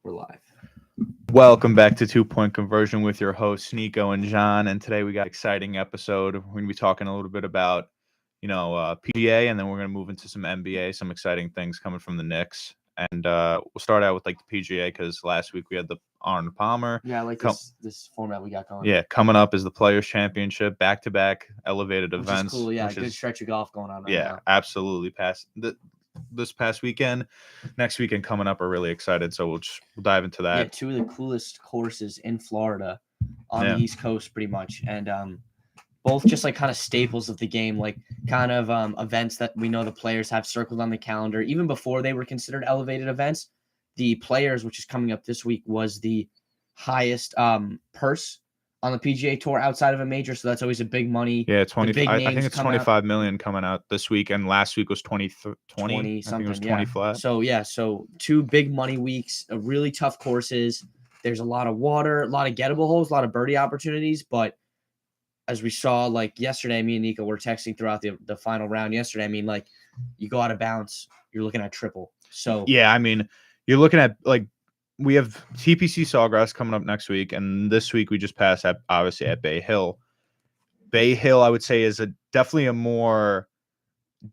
We're live. Welcome back to 2 Point Conversion with your hosts Nico and John. And today we got an exciting episode. We're going to be talking a little bit about, PGA, and then we're going to move into some NBA, some exciting things coming from the Knicks. And we'll start out with the PGA because last week we had the Arnold Palmer. Yeah, I like this format we got going. Yeah, coming up is the Players Championship, back-to-back elevated Which events. is cool. Yeah, good stretch of golf going on right now. Yeah, absolutely. This past weekend, next weekend coming up, are really excited. So we'll dive into that. Yeah, two of the coolest courses in Florida on the East Coast, pretty much, and both just kind of staples of the game, kind of events that we know the players have circled on the calendar even before they were considered elevated events. The Players, which is coming up this week, was the highest purse on the PGA Tour outside of a major, so that's always a big money. Yeah, 20. I think it's 25 million coming out this week, and last week was 20 something. I think it was 20 flat. So two big money weeks, really tough courses. There's a lot of water, a lot of gettable holes, a lot of birdie opportunities, but as we saw yesterday, me and Nico were texting throughout the final round yesterday. I mean, you go out of bounds, you're looking at triple. So yeah, I mean, you're looking at we have TPC Sawgrass coming up next week, and this week we just passed obviously at Bay Hill. Bay Hill, I would say, is definitely a more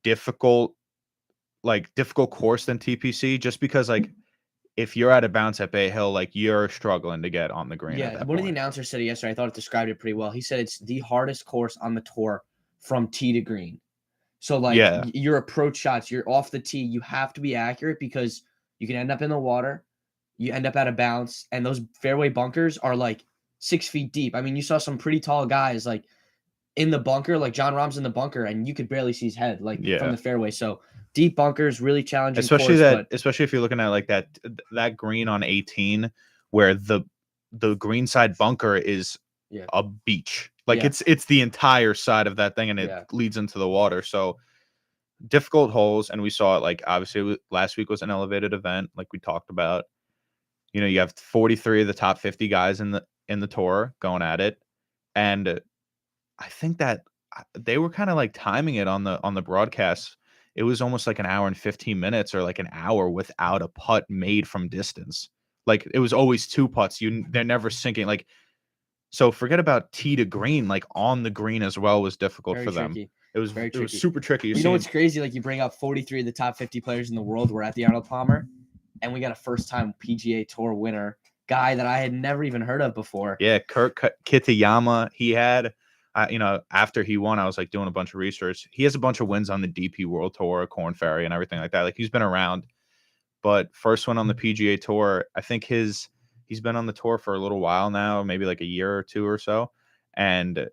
difficult course than TPC, just because if you're out of bounds at Bay Hill, you're struggling to get on the green. Yeah, one of the announcers said it yesterday. I thought it described it pretty well. He said it's the hardest course on the tour from tee to green. So your approach shots, you're off the tee, you have to be accurate because you can end up in the water. You end up out of bounds, and those fairway bunkers are 6 feet deep. I mean, you saw some pretty tall guys in the bunker, John Rahm's in the bunker, and you could barely see his head from the fairway. So deep bunkers, really challenging. Especially especially if you're looking at that green on 18, where the green side bunker is a beach. It's the entire side of that thing, and it leads into the water. So difficult holes, and we saw it obviously last week was an elevated event, like we talked about. You have 43 of the top 50 guys in the tour going at it, and I think that they were kind of timing it on the broadcast. It was almost an hour and 15 minutes or an hour without a putt made from distance. It was always two putts. They're never sinking. So forget about tee to green. On the green as well was difficult for them. It was super tricky. You know what's crazy? You bring up 43 of the top 50 players in the world were at the Arnold Palmer, and we got a first-time PGA Tour winner, guy that I had never even heard of before. Yeah, Kurt Kitayama. He had, after he won, I was doing a bunch of research. He has a bunch of wins on the DP World Tour, Corn Ferry, and everything like that. He's been around, but first one on the PGA Tour. I think he's been on the tour for a little while now, maybe a year or two or so, and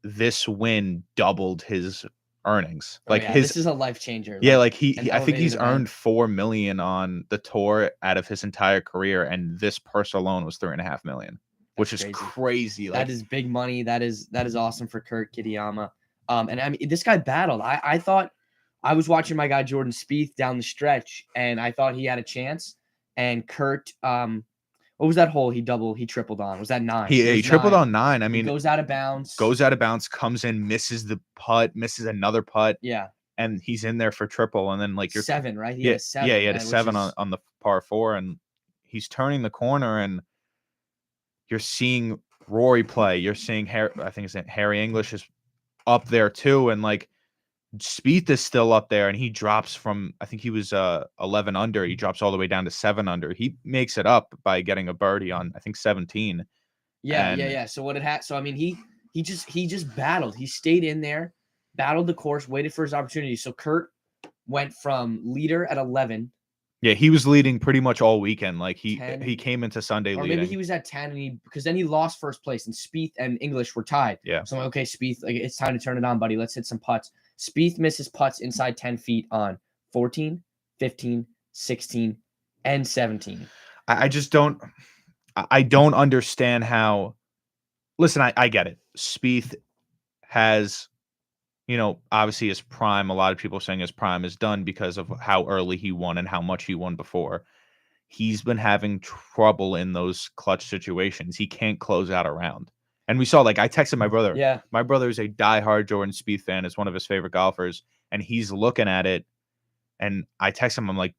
this win doubled his earnings. This is a life changer. Yeah, I think he's earned $4 million on the tour out of his entire career, and this purse alone was $3.5 million, which is crazy. That is big money. That is awesome for Kurt Kitayama. And I mean, this guy battled. I thought I was watching my guy Jordan Spieth down the stretch, and I thought he had a chance. And Kurt, what was that hole he tripled on? Was that 9? He tripled on 9. I mean, he goes out of bounds, comes in, misses the putt, misses another putt. Yeah. And he's in there for triple. And then you're 7, right? He had a 7. Yeah, he had a 7 on the par 4, and he's turning the corner, and you're seeing Rory play. You're seeing Harry English is up there too, and Spieth is still up there, and he drops from, I think he was 11 under. He drops all the way down to 7 under. He makes it up by getting a birdie on, I think, 17. Yeah. So I mean, he just battled. He stayed in there, battled the course, waited for his opportunity. So Kurt went from leader at 11. Yeah, he was leading pretty much all weekend. 10, he came into Sunday leading. Or maybe he was at 10, and because then he lost first place, and Spieth and English were tied. Yeah. So I'm okay, Spieth, it's time to turn it on, buddy. Let's hit some putts. Spieth misses putts inside 10 feet on 14, 15, 16, and 17. I just don't understand how. Listen, I get it. Spieth has, obviously his prime. A lot of people are saying his prime is done because of how early he won and how much he won before. He's been having trouble in those clutch situations. He can't close out a round. And we saw, I texted my brother. Yeah. My brother is a diehard Jordan Spieth fan. It's one of his favorite golfers. And he's looking at it. And I text him. I'm like,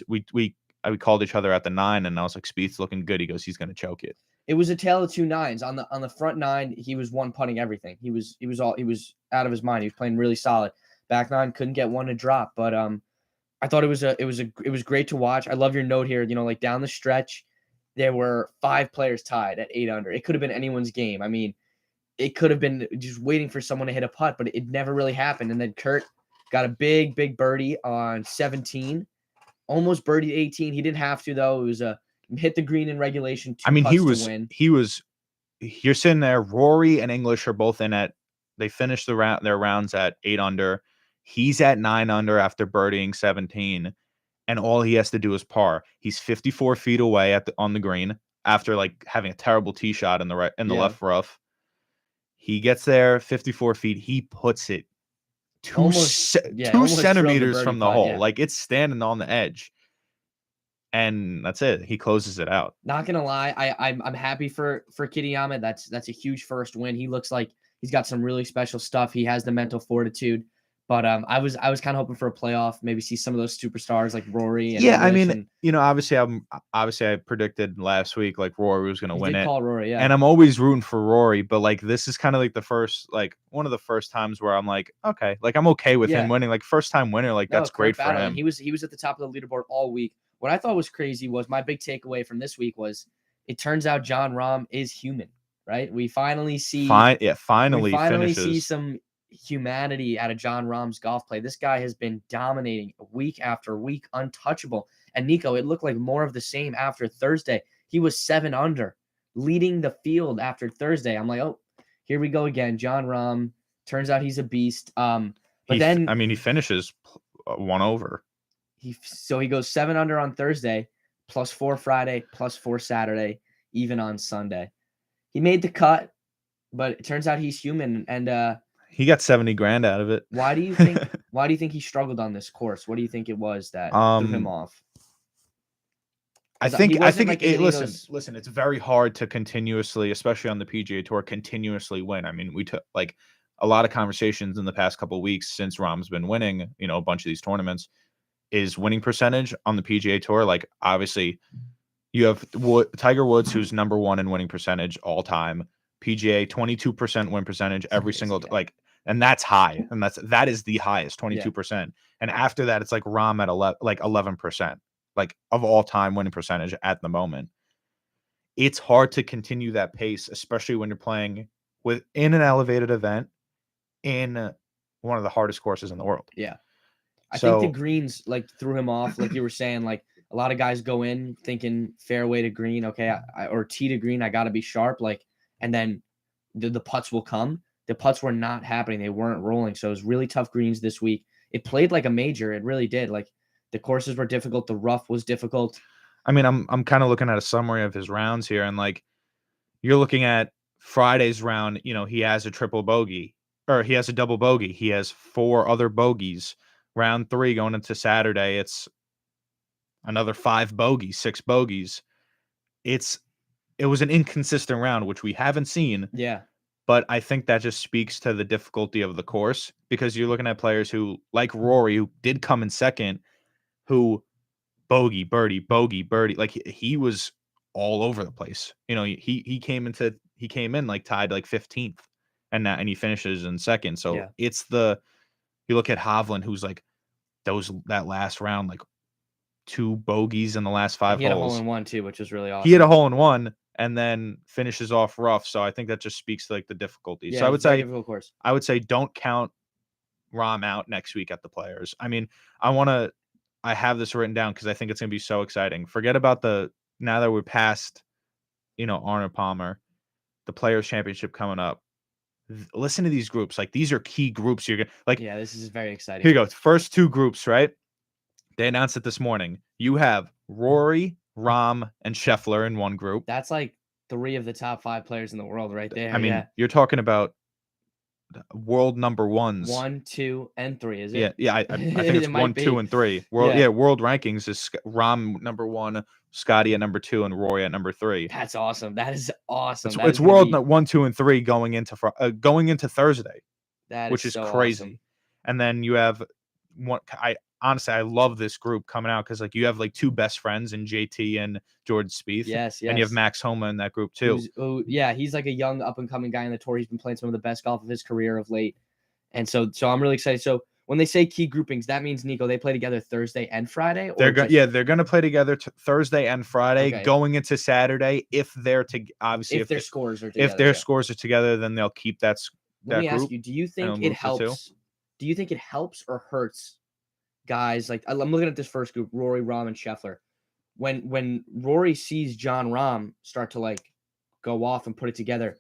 we we called each other at the 9, and I was like, Spieth's looking good. He goes, he's going to choke it. It was a tale of two nines. On the front 9, he was one putting everything. He was out of his mind. He was playing really solid. Back 9 couldn't get one to drop, but I thought it was great to watch. I love your note here. Like down the stretch, there were 5 players tied at 8 under. It could have been anyone's game. I mean, it could have been just waiting for someone to hit a putt, but it never really happened. And then Kurt got a big birdie on 17, almost birdied 18. He didn't have to though. It was hit the green in regulation. I mean, he was. You're sitting there. Rory and English are both in at. They finished their rounds at 8 under. He's at 9 under after birdieing 17, and all he has to do is par. He's 54 feet away on the green after like having a terrible tee shot in the left rough. He gets there 54 feet. He puts it 2 centimeters from the hole. Yeah. Like it's standing on the edge. And that's it. He closes it out. Not gonna lie, I'm happy for Kitayama. That's a huge first win. He looks like he's got some really special stuff. He has the mental fortitude. But I was kind of hoping for a playoff, maybe see some of those superstars like Rory. And I mean, obviously I predicted last week like Rory was going to win it. Call Rory, yeah. And I'm always rooting for Rory, but like this is kind of like one of the first times where I'm like, okay, like I'm okay with him winning, like first time winner, like that's great for him. He was at the top of the leaderboard all week. What I thought was crazy was my big takeaway from this week was it turns out Jon Rahm is human, right? We finally see see some humanity out of Jon Rahm's golf play. This guy has been dominating week after week, untouchable. And Nico, it looked like more of the same after Thursday. He was 7 under, leading the field after Thursday. I'm like, oh, here we go again. Jon Rahm. Turns out he's a beast. He finishes 1 over. He goes 7 under on Thursday, +4 Friday, +4 Saturday, even on Sunday. He made the cut, but it turns out he's human, and he got $70,000 out of it. Why do you think he struggled on this course? What do you think it was that threw him off? I think listen, it's very hard to continuously, especially on the PGA Tour, continuously win. I mean, we took like a lot of conversations in the past couple of weeks since Rahm's been winning, a bunch of these tournaments, is winning percentage on the PGA Tour. Like obviously you have Tiger Woods, who's number 1 in winning percentage all time. PGA 22% win percentage every single and that's high, and that is the highest 22%. And after that, it's like Rahm at 11%, like of all time winning percentage at the moment. It's hard to continue that pace, especially when you're playing in an elevated event in one of the hardest courses in the world. Yeah, I think the greens like threw him off, like you were saying. Like a lot of guys go in thinking fairway to green, okay, or tee to green, I got to be sharp, like, and then the putts will come. The putts were not happening. They weren't rolling. So it was really tough greens this week. It played like a major. It really did. Like the courses were difficult. The rough was difficult. I mean, I'm kind of looking at a summary of his rounds here, and like you're looking at Friday's round, he has a triple bogey, or he has a double bogey. He has 4 other bogeys. Round 3 going into Saturday, it's another 5 bogeys, 6 bogeys. It was an inconsistent round, which we haven't seen. Yeah. But I think that just speaks to the difficulty of the course, because you're looking at players who, like Rory, who did come in second, who bogey, birdie, bogey, birdie. Like he was all over the place. He came in like tied like 15th, and he finishes in second. So it's you look at Hovland, who's like that last round, like 2 bogeys in the last 5 holes. He had a hole in one too, which was really awesome. He had a hole in one and then finishes off rough. So I think that just speaks to like the difficulty. Yeah, so I would say don't count Rahm out next week at the Players. I mean, I have this written down because I think it's going to be so exciting. Forget about now that we're past, Arnold Palmer, the Players Championship coming up. Listen to these groups. Like these are key groups. You're gonna yeah, this is very exciting. Here you go. First 2 groups, right? They announced it this morning. You have Rory, Rahm, and Scheffler in one group. That's like 3 of the top 5 players in the world right there. I mean, you're talking about world number 1s. 1, 2, and 3, is it? Yeah. I think it's 1, 2, and 3. World rankings is Rahm number 1, Scotty at number 2, and Rory at number 3. That's awesome. That is awesome. It's world 1, 2, and 3 going into Thursday, which is crazy. Awesome. And then you have I honestly, I love this group coming out because like you have like two best friends in JT and Jordan Spieth. Yes. And you have Max Homa in that group too. Yeah, he's like a young up and coming guy in the tour. He's been playing some of the best golf of his career of late, and so I'm really excited. So when they say key groupings, that means Nico, they play together Thursday and Friday. They're gonna play together Thursday and Friday, going into Saturday. If they're obviously if their scores are together, if their scores are together, then they'll keep that. Let me ask you: do you think it helps? Do you think it helps or hurts guys? Like I'm looking at this first group: Rory, Rahm, and Scheffler. When Rory sees Jon Rahm start to like go off and put it together,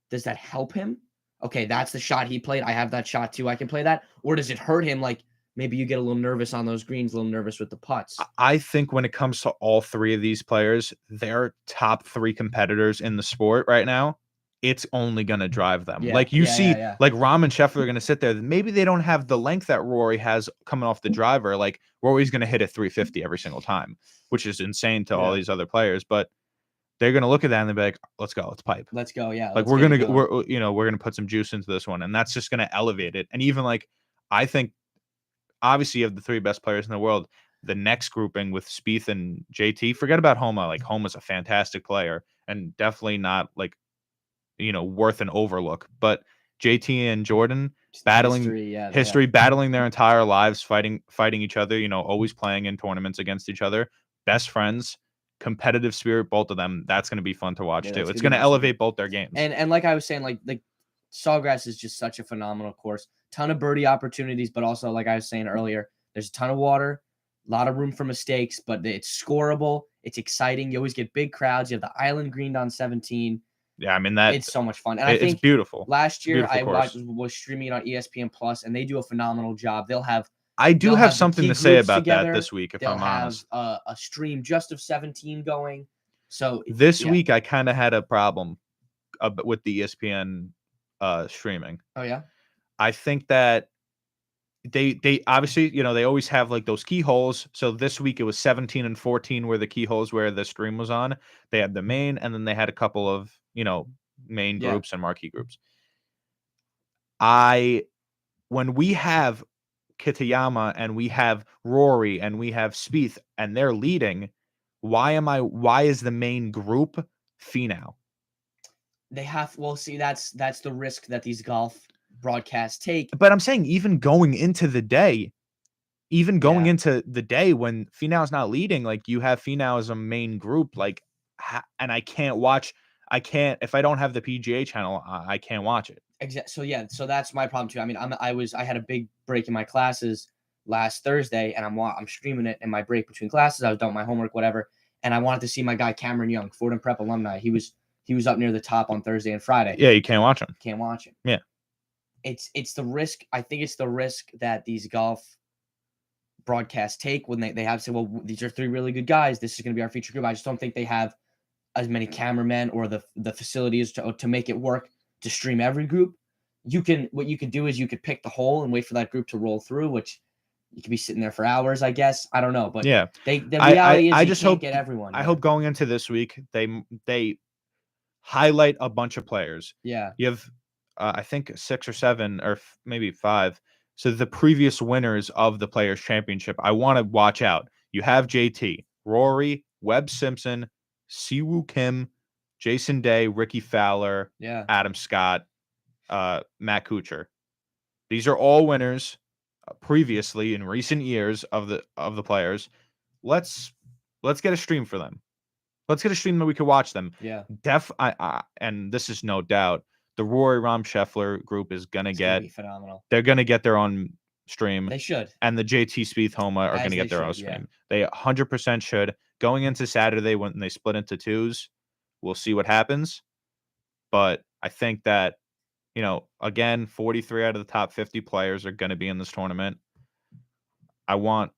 does that help him? Okay, that's the shot he played. I have that shot too. I can play that. Or does it hurt him? Like maybe you get a little nervous on those greens, a little nervous with the putts. I think when it comes to all three of these players, they're top three competitors in the sport right now. It's only going to drive them. Like you see, like Rahm and Scheffler are going to sit there. Maybe they don't have the length that Rory has coming off the driver. Like Rory's going to hit a 350 every single time, which is insane to all these other players. But they're going to look at that and they'll be like, let's go, let's pipe. Let's go. Yeah. Like we're going to put some juice into this one. And that's just going to elevate it. And even like, I think obviously you have the three best players in the world. The next grouping with Spieth and JT, forget about Homa. Like Homa's a fantastic player and definitely not like, worth an overlook. But JT and Jordan battling history, battling their entire lives, fighting each other, always playing in tournaments against each other, best friends, competitive spirit, both of them. That's going to be fun to watch too. It's going to elevate both their games. And like I was saying, like Sawgrass is just such a phenomenal course. Ton of birdie opportunities, but also like I was saying earlier, there's a ton of water, a lot of room for mistakes, but it's scoreable. It's exciting. You always get big crowds. You have the island greened on 17. Yeah, I mean it's so much fun, and I think it's beautiful. Last year I was streaming it on ESPN Plus, and they do a phenomenal job. I do have something to say about that this week, if I'm honest. They'll have a stream just of 17 going. So this week I kind of had a problem with the ESPN streaming. Oh yeah, I think that they obviously they always have like those key holes. So this week it was 17 and 14 were the key holes where the stream was on. They had the main, and then they had a couple of main groups and marquee groups. When we have Kitayama and we have Rory and we have Spieth and they're leading, why is the main group Finau? That's the risk that these golf broadcasts take. But I'm saying even going into the day when Finau's not leading, like you have Finau as a main group, like, and if I don't have the PGA channel, I can't watch it. Exactly. So that's my problem too. I mean, I had a big break in my classes last Thursday, and I'm streaming it in my break between classes. I was done with my homework, whatever, and I wanted to see my guy Cameron Young, Fordham Prep alumni. He was up near the top on Thursday and Friday. Yeah, you can't watch him. Can't watch him. Yeah. It's the risk. I think it's the risk that these golf broadcasts take when they have to say, well, these are three really good guys. This is going to be our feature group. I just don't think they have as many cameramen or the facilities to make it work to stream every group. What you could do is you could pick the hole and wait for that group to roll through, which you could be sitting there for hours, I guess. I don't know, but yeah, the reality is I you just can't hope get everyone. I hope going into this week they highlight a bunch of players. Yeah, you have I think 6 or 7 or maybe 5. So the previous winners of the Players Championship, I want to watch out. You have JT, Rory, Webb Simpson, Siwoo Kim, Jason Day, Ricky Fowler, Adam Scott, Matt Kuchar. These are all winners previously in recent years of the players. Let's get a stream for them. Let's get a stream that we could watch them. Yeah. And this is no doubt. The Rory Rahm Scheffler group is gonna be phenomenal. They're gonna get their own stream. They should. And the JT Spieth Homa are gonna get their own stream. They 100% should. Going into Saturday when they split into twos, we'll see what happens. But I think that, again, 43 out of the top 50 players are gonna be in this tournament.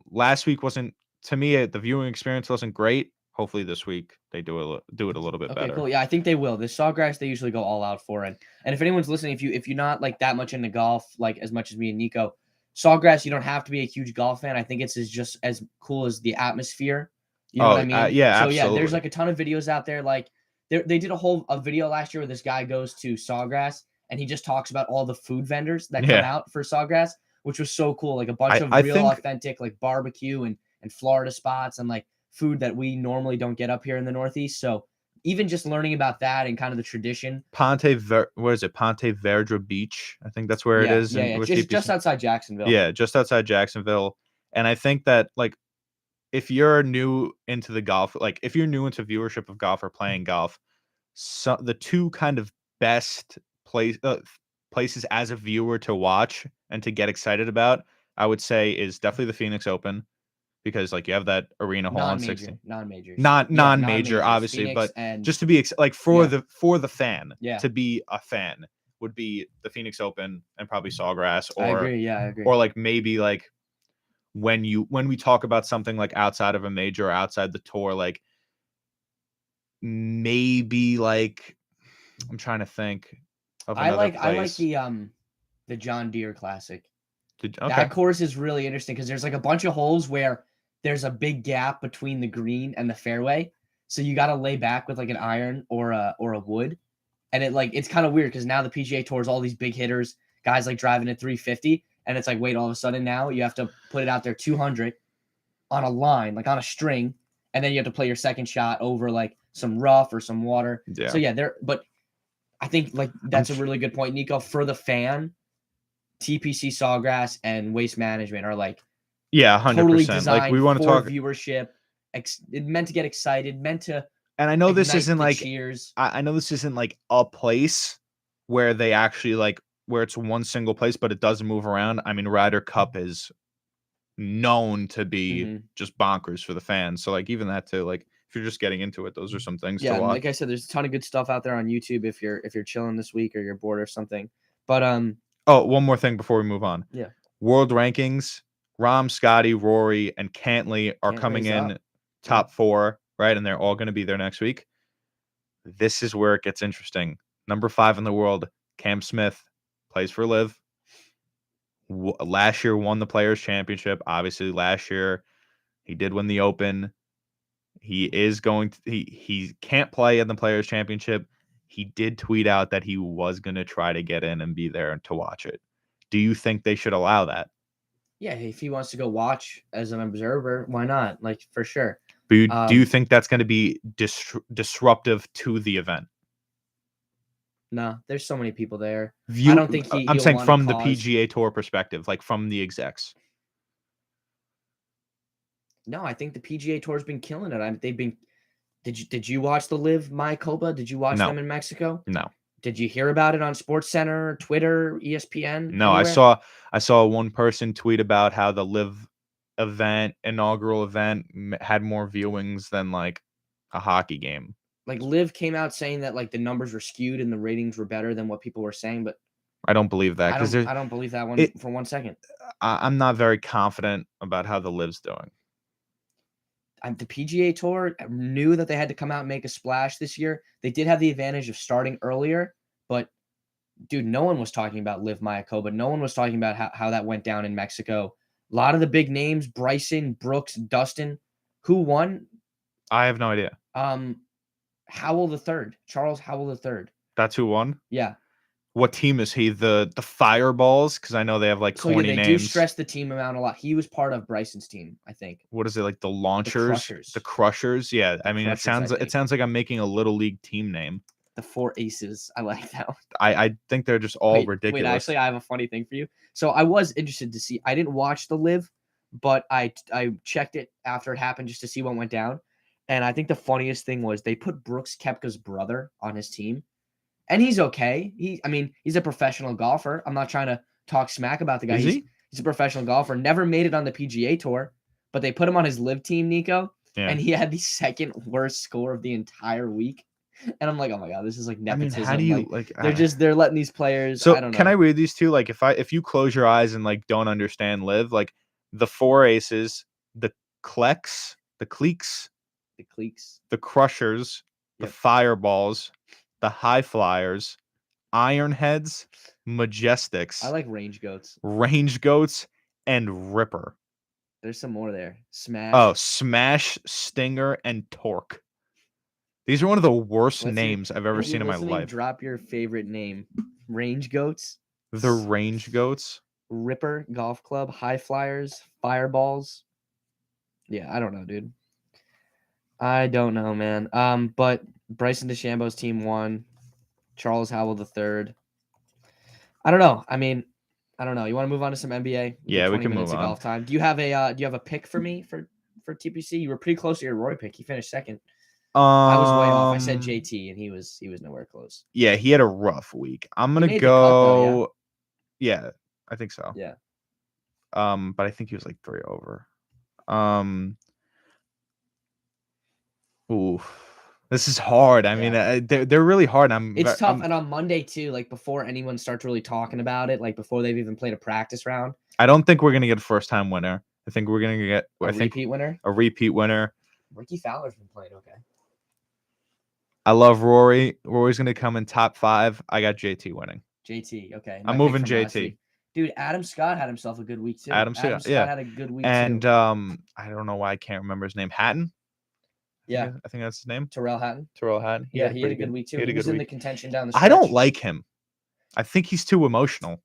Last week wasn't, to me, the viewing experience wasn't great. Hopefully this week they do it a little bit better. Cool. Yeah, I think they will. The Sawgrass they usually go all out for it. And if anyone's listening, if you're not like that much into golf, like as much as me and Nico, Sawgrass, you don't have to be a huge golf fan. I think it's just as cool as the atmosphere. You know what I mean? Yeah, so absolutely. Yeah, there's like a ton of videos out there. Like they did a video last year where this guy goes to Sawgrass and he just talks about all the food vendors that come out for Sawgrass, which was so cool. Like a bunch of real authentic like barbecue and Florida spots and like food that we normally don't get up here in the Northeast. So even just learning about that and kind of the tradition. Ponte Vedra Beach? I think that's where it is. Yeah. Just outside Jacksonville. Yeah, just outside Jacksonville. And I think that like if you're new into the golf, like if you're new into viewership of golf or playing golf, so the two kind of best places as a viewer to watch and to get excited about, I would say, is definitely the Phoenix Open, because like you have that arena hole on 16, non-major, obviously, Phoenix, but just to be like for the fan, to be a fan would be the Phoenix Open and probably Sawgrass, or I agree. Or like maybe like when we talk about something like outside of a major or outside the tour, like maybe like I'm trying to think of another place. I like the John Deere Classic. That course is really interesting because there's like a bunch of holes where there's a big gap between the green and the fairway, so you got to lay back with like an iron or a wood, and it's kind of weird because now the PGA Tour is all these big hitters, guys like driving at 350, and it's like, wait, all of a sudden now you have to put it out there 200 on a line, like on a string, and then you have to play your second shot over like some rough or some water. Yeah. So but I think like that's a really good point, Nico. For the fan, TPC Sawgrass and Waste Management are like 100%. Totally designed like we want to talk viewership. Meant to get excited, meant to. And I know this isn't like cheers. I know this isn't like a place where they actually like where it's one single place, but it does move around. I mean, Ryder Cup is known to be just bonkers for the fans. So like even that too, like if you're just getting into it, those are some things to watch. Like I said, there's a ton of good stuff out there on YouTube if you're chilling this week or you're bored or something. But oh, one more thing before we move on. Yeah. World rankings, Rahm, Scotty, Rory, and Cantley are coming in top 4, right? And they're all going to be there next week. This is where it gets interesting. Number 5 in the world, Cam Smith, plays for LIV. Last year won the Players Championship. Obviously, last year he did win the Open. He is going to he can't play in the Players Championship. He did tweet out that he was going to try to get in and be there to watch it. Do you think they should allow that? Yeah, if he wants to go watch as an observer, why not? Like, for sure. But do you think that's going to be disruptive to the event? No, there's so many people there. I don't think I'm saying from the PGA Tour perspective, like from the execs. No, I think the PGA Tour's been killing it. They've been. Did you watch the LIV Mayakoba? Did you watch them in Mexico? No. Did you hear about it on SportsCenter, Twitter, ESPN? No, anywhere? I saw one person tweet about how the LIV inaugural event had more viewings than like a hockey game. Like LIV came out saying that like the numbers were skewed and the ratings were better than what people were saying, but I don't believe that because I don't believe that one for 1 second. I'm not very confident about how the LIV's doing. The PGA Tour knew that they had to come out and make a splash this year. They did have the advantage of starting earlier, but dude, no one was talking about LIV Mayakoba. No one was talking about how that went down in Mexico. A lot of the big names, Bryson, Brooks, Dustin, who won? I have no idea. Howell III, Charles Howell III. That's who won? Yeah. What team is he? The Fireballs? Because I know they have like 20 names. They do stress the team amount a lot. He was part of Bryson's team, I think. What is it, like the Launchers? The Crushers? Yeah, I mean, it sounds like I'm making a little league team name. The 4 Aces. I like that one. I think they're just all ridiculous. Wait, actually, I have a funny thing for you. So I was interested to see. I didn't watch the LIV, but I checked it after it happened just to see what went down. And I think the funniest thing was they put Brooks Koepka's brother on his team. And he's okay. He's a professional golfer. I'm not trying to talk smack about the guy. He's a professional golfer. Never made it on the PGA Tour, but they put him on his LIV team, Nico. Yeah. And he had the second worst score of the entire week. And I'm like, oh my god, this is like nepotism. How do you like? They're letting these players. So I don't know. Can I read these two? Like, if you close your eyes and like don't understand LIV, like the 4 Aces, the Cleeks, the Crushers, the Fireballs, the High Flyers, Ironheads, Majestics. I like Range Goats, and Ripper. There's some more there. Smash. Oh, Smash, Stinger, and Torque. These are one of the worst names I've ever seen in my life. Drop your favorite name. Range Goats. The Range Goats. Ripper Golf Club, High Flyers, Fireballs. Yeah, I don't know, dude. I don't know, man. But Bryson DeChambeau's team won. Charles Howell III. I don't know. I mean, I don't know. You want to move on to some NBA? Yeah, we can move on. Golf time. Do you have a pick for me for TPC? You were pretty close to your Roy pick. He finished second. I was way off. I said JT, and he was nowhere close. Yeah, he had a rough week. I'm gonna go. Cut, though, yeah, I think so. Yeah. But I think he was like 3 over. Oof. This is hard. I mean, they're really hard. It's tough, and on Monday too. Like before anyone starts really talking about it, like before they've even played a practice round. I don't think we're gonna get a first-time winner. I think we're gonna get a repeat winner. A repeat winner. Ricky Fowler's been playing okay. I love Rory. Rory's gonna come in top 5. I got JT winning. JT, okay. I'm moving JT. Dude, Adam Scott had himself a good week too. Adam Scott had a good week and, too. And I don't know why I can't remember his name. Hatton. Yeah, I think that's his name. Terrell Hatton. He had a good week too. He was in the contention down the stretch. I don't like him. I think he's too emotional.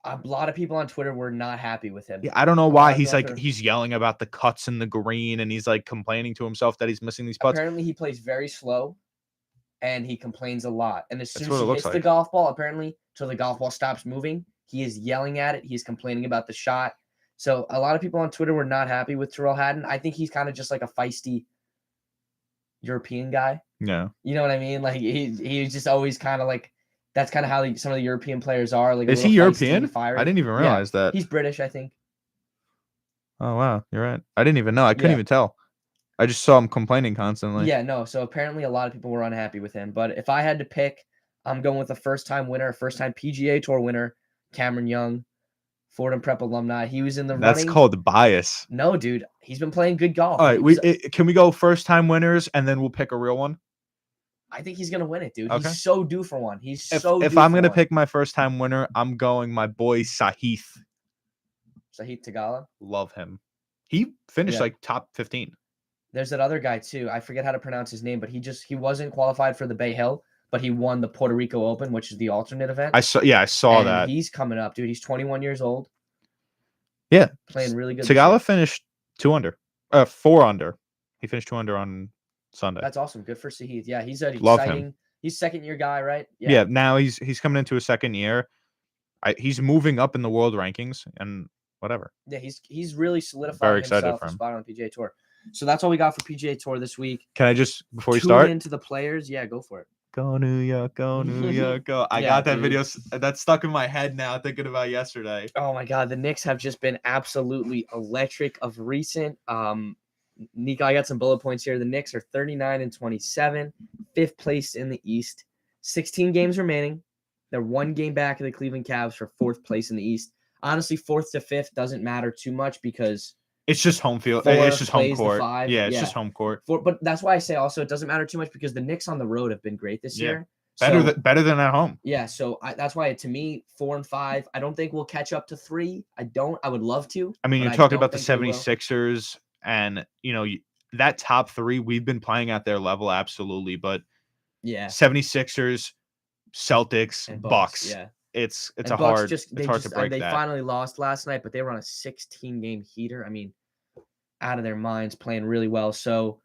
A lot of people on Twitter were not happy with him. Yeah, I don't know why he's yelling about the cuts in the green and he's like complaining to himself that he's missing these putts. Apparently he plays very slow and he complains a lot. And as soon as he hits the golf ball, apparently till the golf ball stops moving, he is yelling at it. He's complaining about the shot. So a lot of people on Twitter were not happy with Terrell Hatton. I think he's kind of just like a feisty European guy. Yeah. You know what I mean? Like he's just always kind of like, that's kind of how some of the European players are. Like, is he European? I didn't even realize that. He's British, I think. Oh wow, you're right. I didn't even know. I couldn't even tell. I just saw him complaining constantly. Yeah, no. So apparently, a lot of people were unhappy with him. But if I had to pick, I'm going with a first-time winner, first-time PGA Tour winner, Cameron Young, Fordham Prep alumni. He was in the running. That's called bias. No, dude, he's been playing good golf. All right, can we go first-time winners and then we'll pick a real one? I think he's gonna win it, dude. Okay. He's so due for one. If I'm gonna pick my first time winner, I'm going my boy Sahith Theegala. Love him. He finished like top 15. There's that other guy too. I forget how to pronounce his name, but he wasn't qualified for the Bay Hill, but he won the Puerto Rico Open, which is the alternate event. I saw that. He's coming up, dude. He's 21 years old. Yeah, playing really good. Theegala finished 4 under. He finished 2 under on Sunday. That's awesome. Good for Sahith. Yeah, he's an exciting. He's second-year guy, right? Yeah. Now he's coming into a second year. He's moving up in the world rankings and whatever. Yeah, he's really solidified himself a spot on the PGA Tour. So that's all we got for PGA Tour this week. Can I just before we start into the players? Yeah, go for it. Go New York, go New York, go! I got that video that's stuck in my head now. Thinking about yesterday. Oh my God, the Knicks have just been absolutely electric of recent. Nico, I got some bullet points here. The Knicks are 39-27, 5th place in the East. 16 games remaining. They're 1 game back of the Cleveland Cavs for 4th place in the East. Honestly, 4th to 5th doesn't matter too much because it's just home field. It's just home court. Yeah, it's just home court. But that's why I say also it doesn't matter too much because the Knicks on the road have been great this year. Better than at home. Yeah, so that's why to me 4 and 5. I don't think we'll catch up to 3. I would love to. I mean, you're talking about the 76ers. And, that top 3, we've been playing at their level, absolutely. But 76ers, Celtics, and Bucks. Yeah. It's hard to break they finally lost last night, but they were on a 16-game heater. I mean, out of their minds, playing really well. So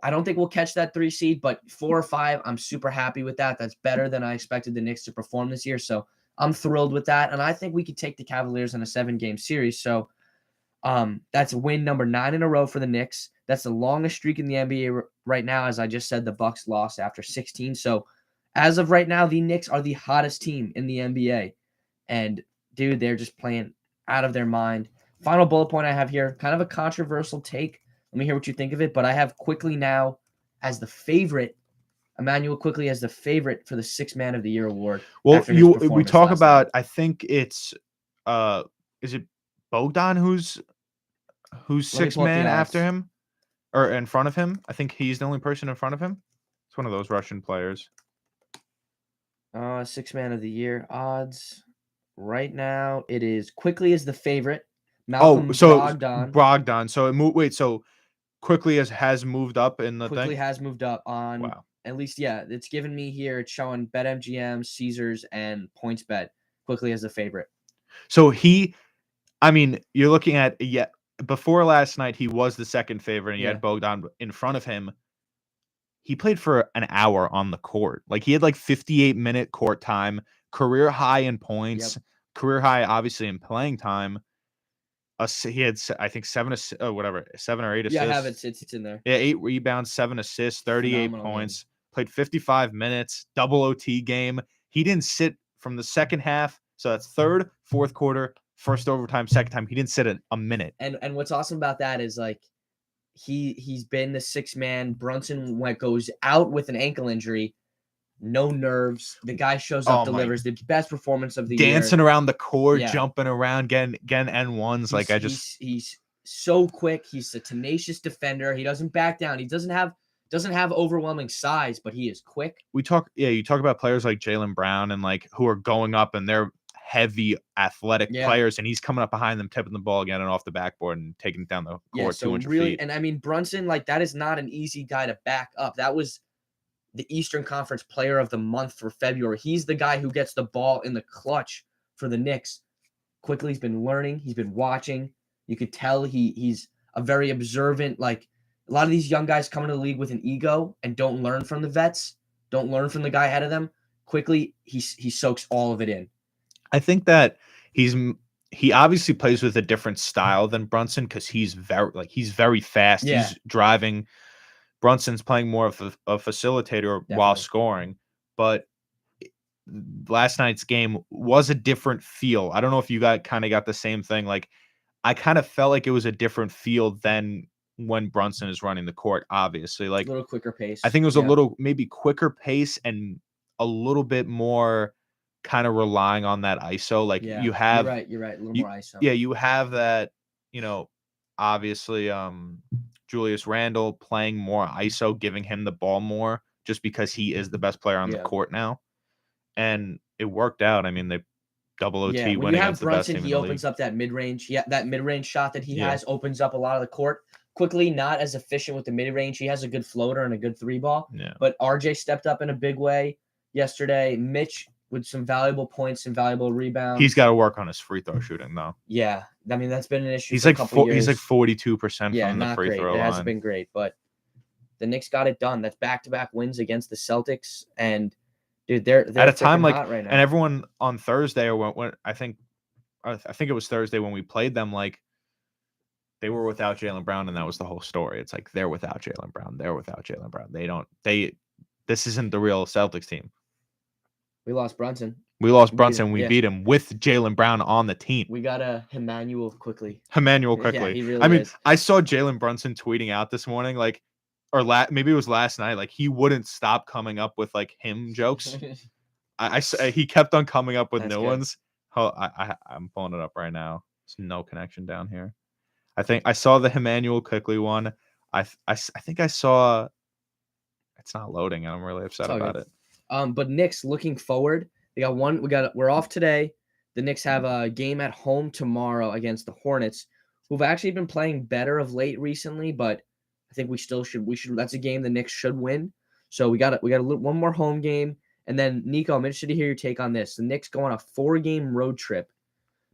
I don't think we'll catch that 3 seed, but 4 or 5, I'm super happy with that. That's better than I expected the Knicks to perform this year. So I'm thrilled with that. And I think we could take the Cavaliers in a 7-game series. So that's win number 9 in a row for the Knicks. That's the longest streak in the NBA right now. As I just said, the Bucks lost after 16. So as of right now, the Knicks are the hottest team in the NBA. And dude, they're just playing out of their mind. Final bullet point I have here, kind of a controversial take. Let me hear what you think of it. But I have Quickley now as the favorite. Immanuel Quickley as the favorite for the 6th Man of the Year award. Well, we talk about night. I think it's is it Bogdan who's 6th man after him or in front of him? I think he's the only person in front of him. It's one of those Russian players. 6th Man of the Year odds right now. It is Quickley is the favorite. Malcolm Brogdon. So Quickley has moved up in the Quickley thing. Has moved up on at least it's given me here. It's showing BetMGM, Caesars, and PointsBet. Quickley as the favorite. So you're looking at before last night, he was the second favorite, and he had Bogdan in front of him. He played for an hour on the court. Like, he had 58-minute court time, career high in points, career high obviously in playing time. He had, I think, 7 or 8 assists. Yeah, I have it. It's in there. Yeah, 8 rebounds, 7 assists, 38 points. Game. Played 55 minutes, double OT game. He didn't sit from the second half. So that's third, fourth quarter, first overtime, second time. He didn't sit a minute. And what's awesome about that is he's been the 6-man. Brunson goes out with an ankle injury. No nerves. The guy shows up, delivers the best performance of the year. Dancing around the court, jumping around, getting N1s. He's so quick. He's a tenacious defender. He doesn't back down. He doesn't have overwhelming size, but he is quick. You talk about players like Jaylen Brown and who are going up and they're heavy athletic players, and he's coming up behind them, tipping the ball again and off the backboard and taking it down the court 200 feet. And I mean, Brunson, that is not an easy guy to back up. That was the Eastern Conference Player of the Month for February. He's the guy who gets the ball in the clutch for the Knicks. Quickly, he's been learning. He's been watching. You could tell he's a very observant. A lot of these young guys come into the league with an ego and don't learn from the vets, don't learn from the guy ahead of them. Quickly, he soaks all of it in. I think that he obviously plays with a different style than Brunson because he's very fast. Yeah. He's driving. Brunson's playing more of a facilitator while scoring, but last night's game was a different feel. I don't know if you kind of got the same thing. I kind of felt like it was a different feel than when Brunson is running the court, obviously. A little quicker pace. I think it was a little maybe quicker pace and a little bit more kind of relying on that ISO. You have you're right. A little more ISO. Yeah, you have that, obviously Julius Randle playing more ISO, giving him the ball more just because he is the best player on the court now. And it worked out. I mean, they double OT winning when you have against Brunson, the best team he opens up that mid-range. Yeah, that mid-range shot that he has opens up a lot of the court. Quickly, not as efficient with the mid-range. He has a good floater and a good 3-ball. Yeah. But RJ stepped up in a big way yesterday. Mitch with some valuable points and valuable rebounds. He's got to work on his free throw shooting, though. Yeah, I mean, that's been an issue. He's He's 42% from the free throw line. It hasn't been great, but the Knicks got it done. That's back-to-back wins against the Celtics, and dude, they're at a time hot right now. And everyone on Thursday, or when I think it was Thursday when we played them, they were without Jaylen Brown, and that was the whole story. It's they're without Jaylen Brown. They're without Jaylen Brown. This isn't the real Celtics team. We lost Brunson. We beat him with Jaylen Brown on the team. We got Emmanuel quickly. Yeah, he really is. I saw Jalen Brunson tweeting out this morning, maybe it was last night. He wouldn't stop coming up with him jokes. He kept on coming up with new ones. Oh, I'm pulling it up right now. There's no connection down here. I think I saw the Emmanuel quickly one. I think I saw. It's not loading, and I'm really upset about it. But Knicks looking forward. We're off today. The Knicks have a game at home tomorrow against the Hornets, who've actually been playing better of late recently, but I think we should. That's a game the Knicks should win. So we got one more home game, and then Nico, I'm interested to hear your take on this. The Knicks go on a 4-game road trip,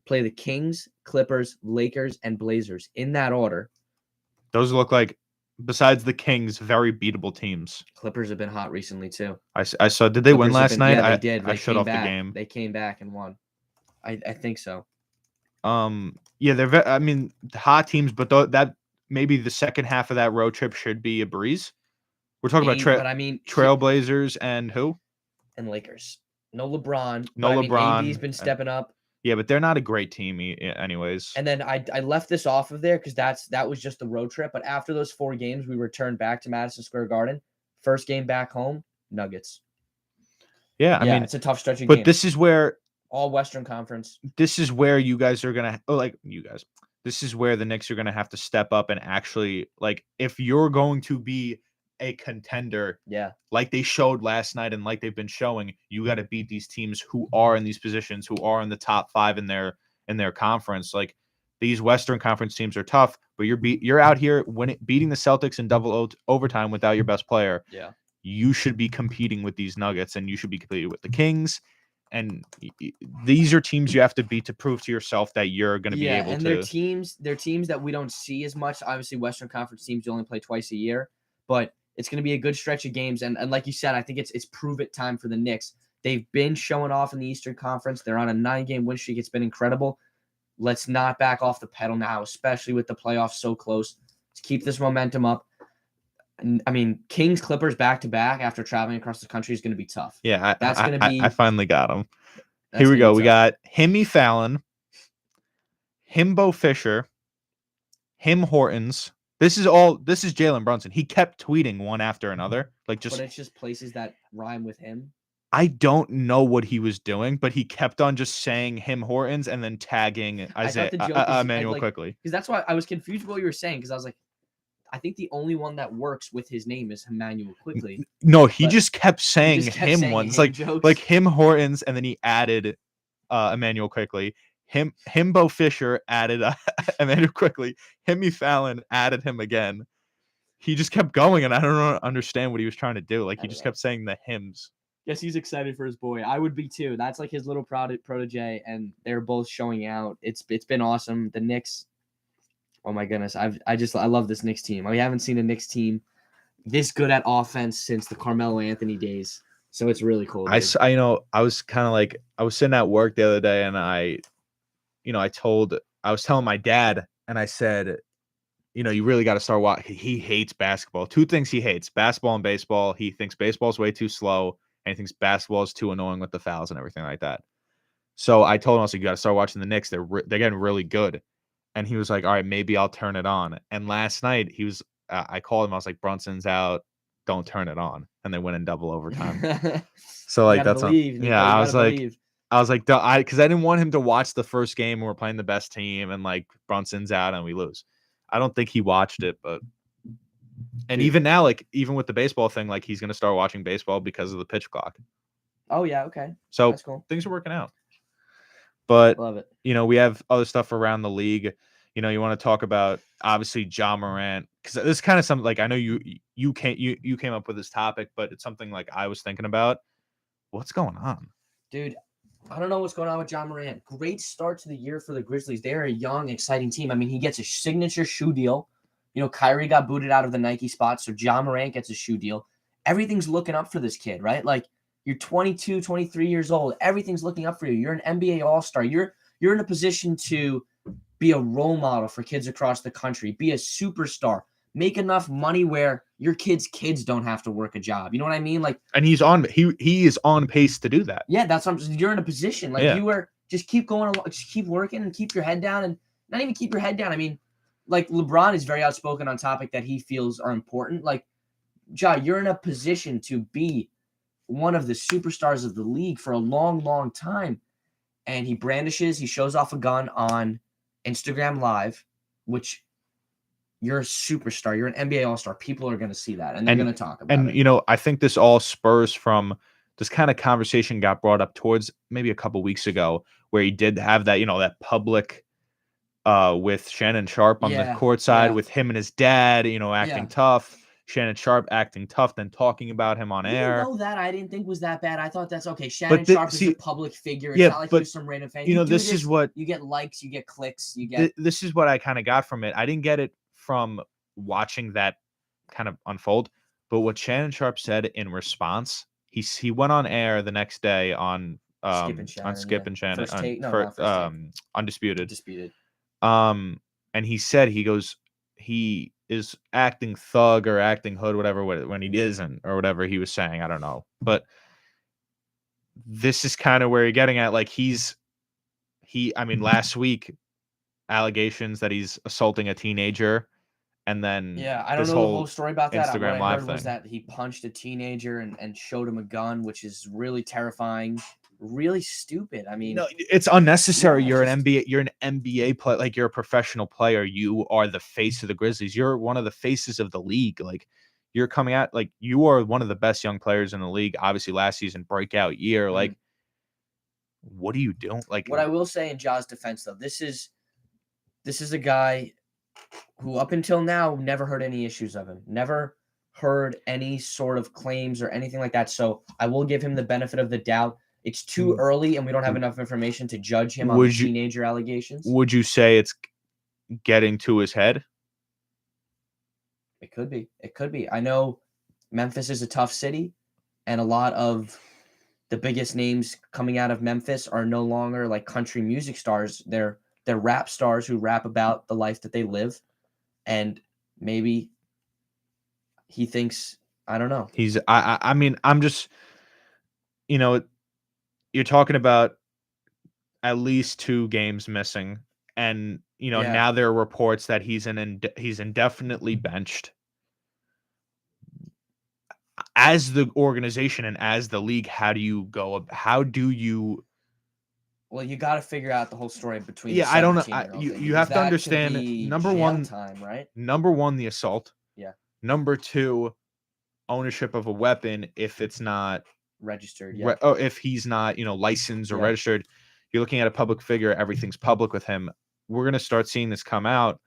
play the Kings, Clippers, Lakers, and Blazers in that order. Those look like, besides the Kings, very beatable teams. Clippers have been hot recently too. I saw. Did they win last night? Yeah, they did. I shut off the game. They came back and won. I think so. Yeah, they're. I mean, hot teams, but that maybe the second half of that road trip should be a breeze. We're talking about Trailblazers and who? And Lakers. No LeBron. No LeBron. AD's been stepping up. Yeah, but they're not a great team anyways. And then I left this off of there because that was just the road trip. But after those 4 games, we returned back to Madison Square Garden. First game back home, Nuggets. Yeah, I mean, it's a tough stretch of games. But this is where all Western Conference. This is where you guys are gonna This is where the Knicks are gonna have to step up and actually, if you're going to be a contender, like they showed last night and like they've been showing, you got to beat these teams who are in these positions, who are in the top 5 in their conference. These Western Conference teams are tough, but you're out here beating the Celtics in double overtime without your best player. Yeah, you should be competing with these Nuggets, and you should be competing with the Kings and these are teams you have to beat to prove to yourself that you're going to be able to. And they're teams that we don't see as much. Obviously, Western Conference teams only play twice a year, but it's going to be a good stretch of games. And like you said, I think it's prove it time for the Knicks. They've been showing off in the Eastern Conference. They're on a 9-game win streak. It's been incredible. Let's not back off the pedal now, especially with the playoffs so close. Let's keep this momentum up. I mean, Kings Clippers back to back after traveling across the country is going to be tough. Yeah, that's going to be. I finally got him. Here we go. We got Himmy Fallon, Himbo Fisher, Him Hortons. This is Jalen Brunson. He kept tweeting one after another, but it's just places that rhyme with him. I don't know what he was doing, but he kept on just saying Him Hortons and then tagging Isaiah Emmanuel Quickley. Because that's why I was confused with what you were saying. Because I was like, I think the only one that works with his name is Emmanuel Quickley. No, he just kept saying him once, like Him Hortons, and then he added Emmanuel Quickley. Himbo Fisher added Emmanuel Quickley. Himmy Fallon added him again. He just kept going, and I don't understand what he was trying to do. Like he just kept saying the hymns. Yes, he's excited for his boy. I would be too. That's like his little protege, and they're both showing out. It's been awesome. The Knicks. Oh my goodness, I love this Knicks team. We haven't seen a Knicks team this good at offense since the Carmelo Anthony days. So it's really cool. I was kind of like, I was sitting at work the other day, and I was telling my dad, and I said, you really got to start watching. He hates basketball. 2 things he hates: basketball and baseball. He thinks baseball's way too slow, and he thinks basketball is too annoying with the fouls and everything like that. So I told him, I was like, you got to start watching the Knicks. They're getting really good. And he was like, all right, maybe I'll turn it on. And last night I called him. I was like, Brunson's out. Don't turn it on. And they went in double overtime. So like, that's I was like, because I didn't want him to watch the first game when we're playing the best team and like Brunson's out and we lose. I don't think he watched it, but even now, like even with the baseball thing, like he's going to start watching baseball because of the pitch clock. Oh yeah. Okay. So that's cool. Things are working out. But, love it. We have other stuff around the league. You want to talk about, obviously, Ja Morant, because this is kind of something, like, I know you came up with this topic, but it's something, like, I was thinking about. What's going on? Dude, I don't know what's going on with Ja Morant. Great start to the year for the Grizzlies. They're a young, exciting team. I mean, he gets a signature shoe deal. Kyrie got booted out of the Nike spot, so Ja Morant gets a shoe deal. Everything's looking up for this kid, right? Like, you're 22, 23 years old. Everything's looking up for you. You're an NBA All-Star. You're in a position to be a role model for kids across the country. Be a superstar. Make enough money where your kids' don't have to work a job. You know what I mean? Like, and he is on pace to do that. Yeah, that's what you're in a position. Like you were just keep going along, just keep working and keep your head down, and not even keep your head down. I mean, like LeBron is very outspoken on topic that he feels are important. Like, Ja, you're in a position to be one of the superstars of the league for a long, long time. And he shows off a gun on Instagram Live, which you're a superstar. You're an NBA All-Star. People are going to see that, and they're going to talk about it. And, I think this all spurs from this kind of conversation got brought up towards maybe a couple weeks ago where he did have that, that public with Shannon Sharpe on the court side with him and his dad, acting tough. Shannon Sharpe acting tough, then talking about him on air. That I didn't think was that bad. I thought that's okay. Shannon Sharpe is a public figure. It's not like he's some random fan. This is what you get likes, you get clicks, you get. This is what I kind of got from it. I didn't get it from watching that kind of unfold, but what Shannon Sharpe said in response, he went on air the next day on Skip and Shannon Undisputed. And he said he is acting thug or acting hood, whatever, when he isn't, or whatever he was saying. I don't know. But this is kind of where you're getting at. Like last week, allegations that he's assaulting a teenager. And then I don't know the whole story about that. Instagram what I Live heard thing was that he punched a teenager and showed him a gun, which is really terrifying. Really stupid. I mean, no, it's unnecessary. You're an NBA player, like you're a professional player. You are the face of the Grizzlies. You're one of the faces of the league. Like you're coming out, like you are one of the best young players in the league. Obviously, last season breakout year. Like, what are you doing? Like, what I will say in Ja's defense, though, this is a guy who up until now never heard any issues of him. Never heard any sort of claims or anything like that. So I will give him the benefit of the doubt. It's too early, and we don't have enough information to judge him on the teenager allegations. Would you say it's getting to his head? It could be. It could be. I know Memphis is a tough city, and a lot of the biggest names coming out of Memphis are no longer like country music stars. They're rap stars who rap about the life that they live, and maybe he thinks, I don't know. I mean, I'm just, you're talking about at least 2 games missing, and now there are reports that he's indefinitely benched. As the organization and as the league, how do you? Well, you got to figure out the whole story between. Yeah, I don't know. You have to understand. Number one, time, right? Number one, the assault. Yeah. Number 2, ownership of a weapon if it's not registered. Yeah. If he's not, licensed or registered. You're looking at a public figure. Everything's public with him. We're gonna start seeing this come out.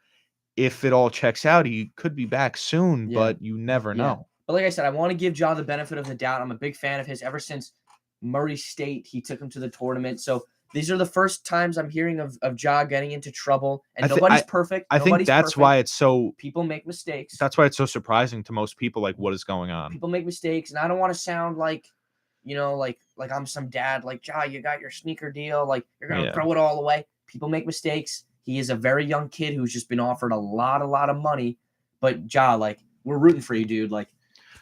If it all checks out, he could be back soon, but you never know. But like I said, I want to give Ja the benefit of the doubt. I'm a big fan of his. Ever since Murray State, he took him to the tournament. So these are the first times I'm hearing of Ja getting into trouble. And nobody's perfect. I think that's why it's so... People make mistakes. That's why it's so surprising to most people, like, what is going on? People make mistakes, and I don't want to sound like, like I'm some dad. Like, Ja, you got your sneaker deal. Like, you're going to throw it all away. People make mistakes. He is a very young kid who's just been offered a lot of money. But Ja, like, we're rooting for you, dude. Like,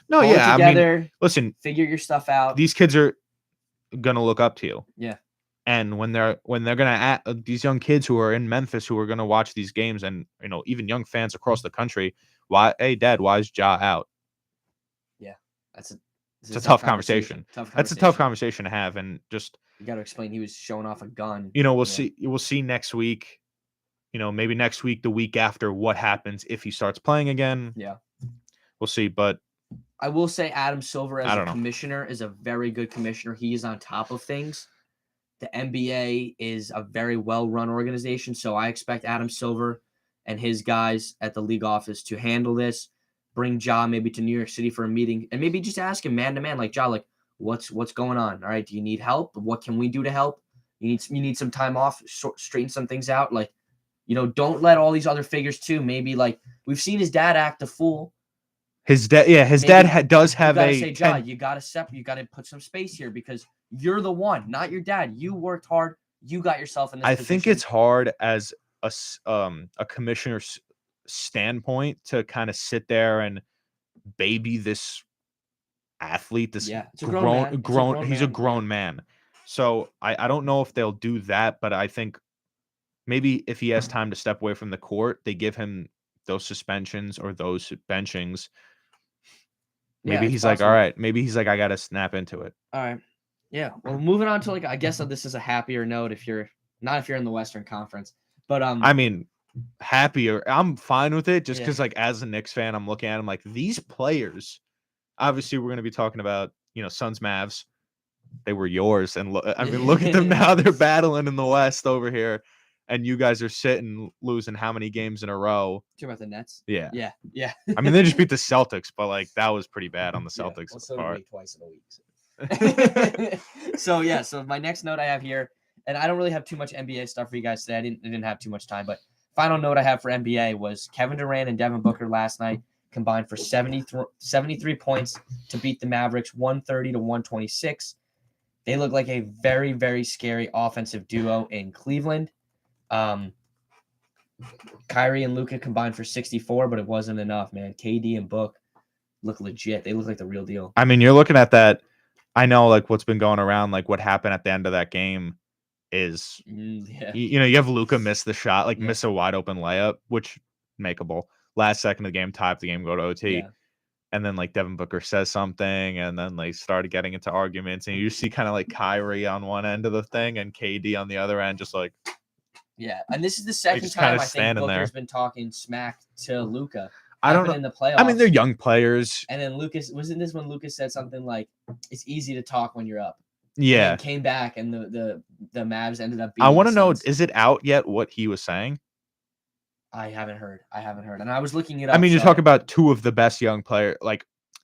no, yeah, together, I mean, listen, figure your stuff out. These kids are gonna look up to you. Yeah. And when they're gonna these young kids who are in Memphis who are gonna watch these games, and even young fans across the country, hey Dad, why is Ja out? Yeah, it's a tough conversation. That's a tough conversation to have, and just you got to explain he was showing off a gun. We'll see next week. Maybe next week, the week after, what happens if he starts playing again. Yeah, we'll see, but. I will say Adam Silver as a commissioner is a very good commissioner. He is on top of things. The NBA is a very well-run organization, so I expect Adam Silver and his guys at the league office to handle this, bring Ja maybe to New York City for a meeting, and maybe just ask him man-to-man, like, Ja, like, what's going on? All right, do you need help? What can we do to help? You need some time off, straighten some things out. Like, don't let all these other figures too. Maybe, like, we've seen his dad act a fool. His dad does have a. Say, Ja, you gotta put some space here because you're the one, not your dad. You worked hard. You got yourself in this position. I think it's hard as a commissioner's standpoint to kind of sit there and baby this athlete. This it's a grown he's a grown man. So I don't know if they'll do that, but I think maybe if he has time to step away from the court, they give him those suspensions or those benchings. Maybe he's possible. Like, all right. Maybe he's like, I got to snap into it. All right. Yeah. Well, moving on to I guess this is a happier note if you're in the Western Conference, but I mean, happier. I'm fine with it just because as a Knicks fan, I'm looking at them like these players. Obviously, we're going to be talking about Suns, Mavs. They were yours, and look at them now. They're battling in the West over here. And you guys are sitting losing how many games in a row? Talking about the Nets? Yeah. Yeah. I mean, they just beat the Celtics, but that was pretty bad on the Celtics. Well, so did we twice in a week. So my next note I have here, and I don't really have too much NBA stuff for you guys today. I didn't have too much time, but final note I have for NBA was Kevin Durant and Devin Booker last night combined for 73 points to beat the Mavericks 130-126. They look like a very, very scary offensive duo in Cleveland. Kyrie and Luka combined for 64, but it wasn't enough, man. KD and Book look legit. They look like the real deal. I mean, you're looking at that. I know, what's been going around, what happened at the end of that game is, you have Luka miss the shot, miss a wide open layup, which makeable. Last second of the game, tie up the game, go to OT. Yeah. And then, Devin Booker says something, and then they started getting into arguments, and you see kind of Kyrie on one end of the thing and KD on the other end, just yeah, and this is the second time I think Booker's been talking smack to Luka. I don't know. In the playoffs. I mean, they're young players. And then wasn't this when Luka said something like, "It's easy to talk when you're up." Yeah. And came back, and the Mavs ended up. I want to know: is it out yet? What he was saying? I haven't heard, and I was looking it up. I mean, you're talking about two of the best young players,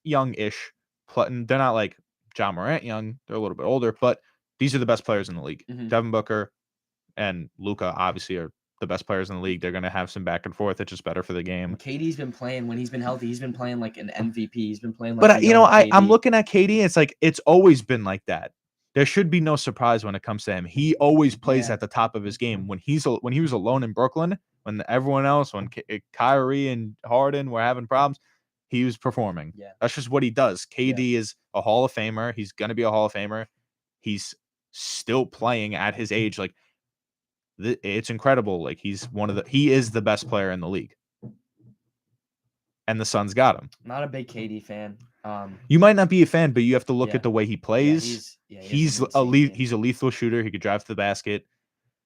young-ish. They're not Ja Morant young; they're a little bit older, but these are the best players in the league. Devin Booker and Luka obviously are the best players in the league. They're going to have some back and forth. It's just better for the game. KD's been playing when he's been healthy. He's been playing like an MVP. He's been playing like. But I'm looking at KD. It's like it's always been like that. There should be no surprise when it comes to him. He always plays at the top of his game. When he was alone in Brooklyn, when everyone else, when Kyrie and Harden were having problems, he was performing. Yeah, that's just what he does. KD is a Hall of Famer. He's gonna be a Hall of Famer. He's still playing at his age. Like it's incredible. Like he is the best player in the league, and the Suns got him. Not a big KD fan. You might not be a fan, but you have to look at the way he plays. He's a lethal shooter. He could drive to the basket.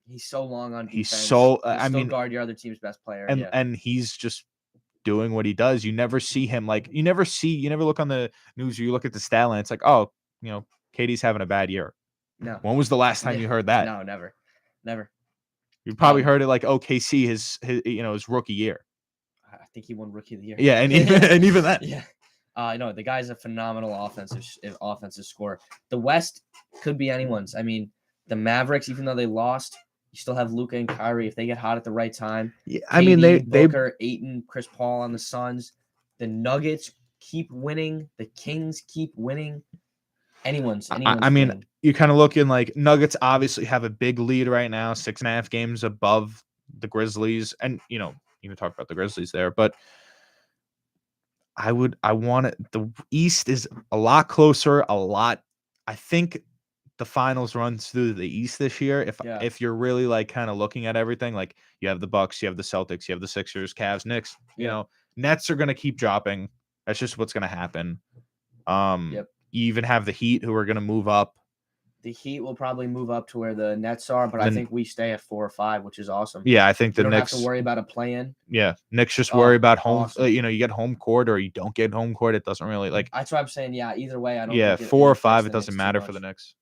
He's so long on defense. He's so. Guard your other team's best player. And he's just doing what he does. You never see him you never look on the news or you look at the stat line. It's like, oh, KD's having a bad year. No. When was the last time you heard that? No, never. You probably heard it like OKC his rookie year. I think he won Rookie of the Year. Yeah, and even that. Yeah. The guy's a phenomenal offensive scorer. The West could be anyone's. I mean, the Mavericks, even though they lost, you still have Luka and Kyrie if they get hot at the right time. Yeah, I mean they Booker, Ayton, Chris Paul on the Suns. The Nuggets keep winning. The Kings keep winning. Anyone's I mean, winning. You're kind of looking like Nuggets obviously have a big lead right now, 6.5 games above the Grizzlies, and you can talk about the Grizzlies there, but I want it. The East is a lot closer. I think the finals runs through the East this year. If you're really like kind of looking at everything, like you have the Bucks, you have the Celtics, you have the Sixers, Cavs, Knicks. Nets are gonna keep dropping. That's just what's gonna happen. You even have the Heat who are gonna move up. The Heat will probably move up to where the Nets are, but I think we stay at 4 or 5, which is awesome. Yeah, I think the Knicks don't have to worry about a play-in. Yeah, Knicks just worry about home. Awesome. You get home court or you don't get home court. It doesn't really like. That's what I'm saying. Yeah, either way, I don't. Yeah, 4 or 5, it doesn't matter for the Knicks.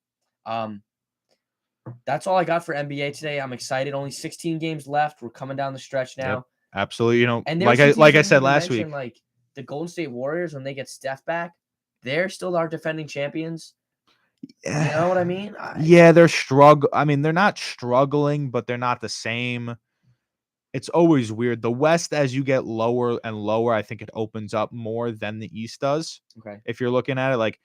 That's all I got for NBA today. I'm excited. Only 16 games left. We're coming down the stretch now. Yep, absolutely. And like I said last week, like the Golden State Warriors, when they get Steph back, they're still our defending champions. You know what I mean? Yeah, they're I mean, they're not struggling, but they're not the same. It's always weird. The West, as you get lower and lower, I think it opens up more than the East does. Okay. If you're looking at it, like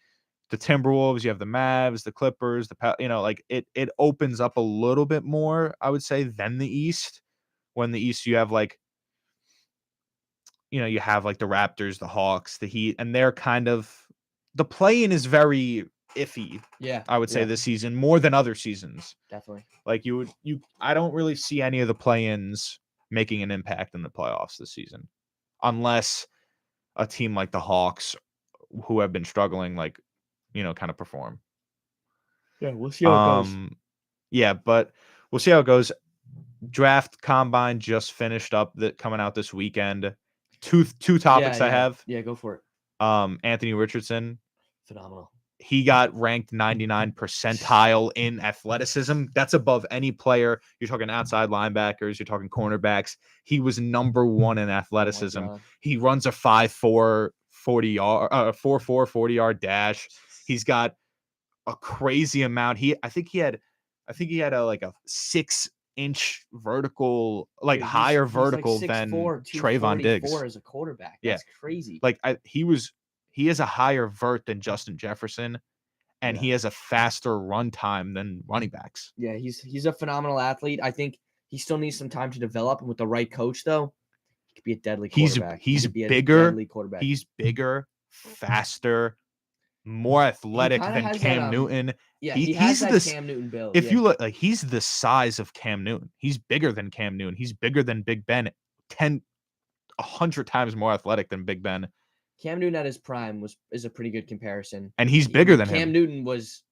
the Timberwolves, you have the Mavs, the Clippers, like it opens up a little bit more, I would say, than the East. When the East, you have like, you have like the Raptors, the Hawks, the Heat, and they're kind of the play-in is very iffy. Yeah, I would say this season more than other seasons. Definitely. Like I don't really see any of the play-ins making an impact in the playoffs this season, unless a team like the Hawks, who have been struggling, like kind of perform. Yeah, we'll see how it goes. Yeah, but we'll see how it goes. Draft combine just finished up. Coming out this weekend. Two topics I have. Yeah, go for it. Anthony Richardson, phenomenal. He got ranked 99 percentile in athleticism. That's above any player. You're talking outside linebackers. You're talking cornerbacks. He was number 1 in athleticism. He runs a 5.4 40-yard, 4.4 40-yard dash. He's got a crazy amount. I think he had a 6-inch vertical, like higher vertical like 6'4", than Trayvon Diggs. As a quarterback. That's crazy. Like he has a higher vert than Justin Jefferson, and he has a faster run time than running backs. Yeah, he's a phenomenal athlete. I think he still needs some time to develop, and with the right coach, though, he could be a deadly quarterback. He's bigger. He's bigger, faster, more athletic than Cam Newton. Yeah, he's that Cam Newton build. If you look, like, he's the size of Cam Newton. He's bigger than Cam Newton. He's bigger than Big Ben. 100 times more athletic than Big Ben. Cam Newton at his prime is a pretty good comparison. And he's bigger than him. Cam Newton was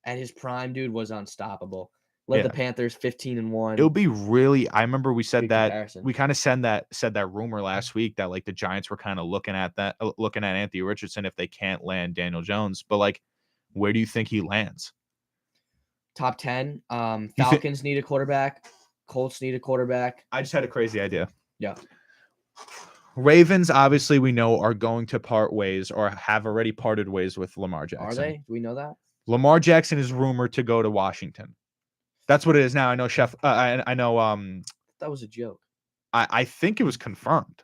at his prime, dude, was unstoppable. Led the Panthers 15-1. It'll be really. I remember we said that comparison. We kind of said that rumor last week that like the Giants were kind of looking at Anthony Richardson if they can't land Daniel Jones. But like, where do you think he lands? Top 10. Falcons need a quarterback. Colts need a quarterback. I just had a crazy idea. Yeah. Ravens, obviously, we know are going to part ways or have already parted ways with Lamar Jackson. Are they? Do we know that? Lamar Jackson is rumored to go to Washington. That's what it is now. I know I know. That was a joke. I think it was confirmed.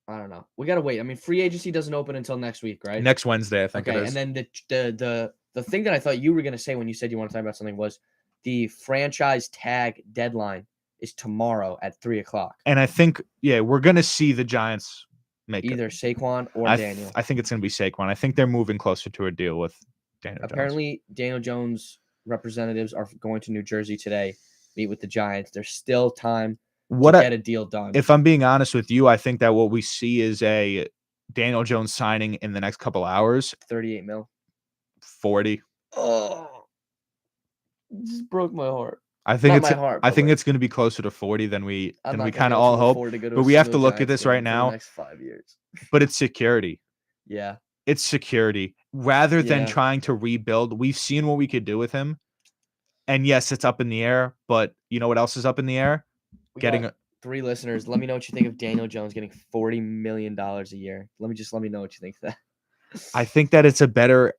I don't know. We gotta wait. I mean, free agency doesn't open until next week, right? Next Wednesday, I think it is. And then the thing that I thought you were gonna say when you said you want to talk about something was the franchise tag deadline is tomorrow at 3:00. And I think we're gonna see the Giants make either Saquon or Daniel. I think it's gonna be Saquon. I think they're moving closer to a deal with Daniel. Apparently, Jones. Daniel Jones representatives are going to New Jersey today, meet with the Giants. There's still time to get a deal done. If I'm being honest with you, I think that what we see is a Daniel Jones signing in the next couple hours. 38 mil. 40. Oh, it just broke my heart. I think it's going to be closer to 40 than we kind of all hope. But we have to look at this right now. Next 5 years. But it's security. Yeah. It's security. Rather than trying to rebuild, we've seen what we could do with him. And yes, it's up in the air, but you know what else is up in the air? Getting 3 listeners. Let me know what you think of Daniel Jones getting $40 million a year. Let me know what you think of that. I think that it's a better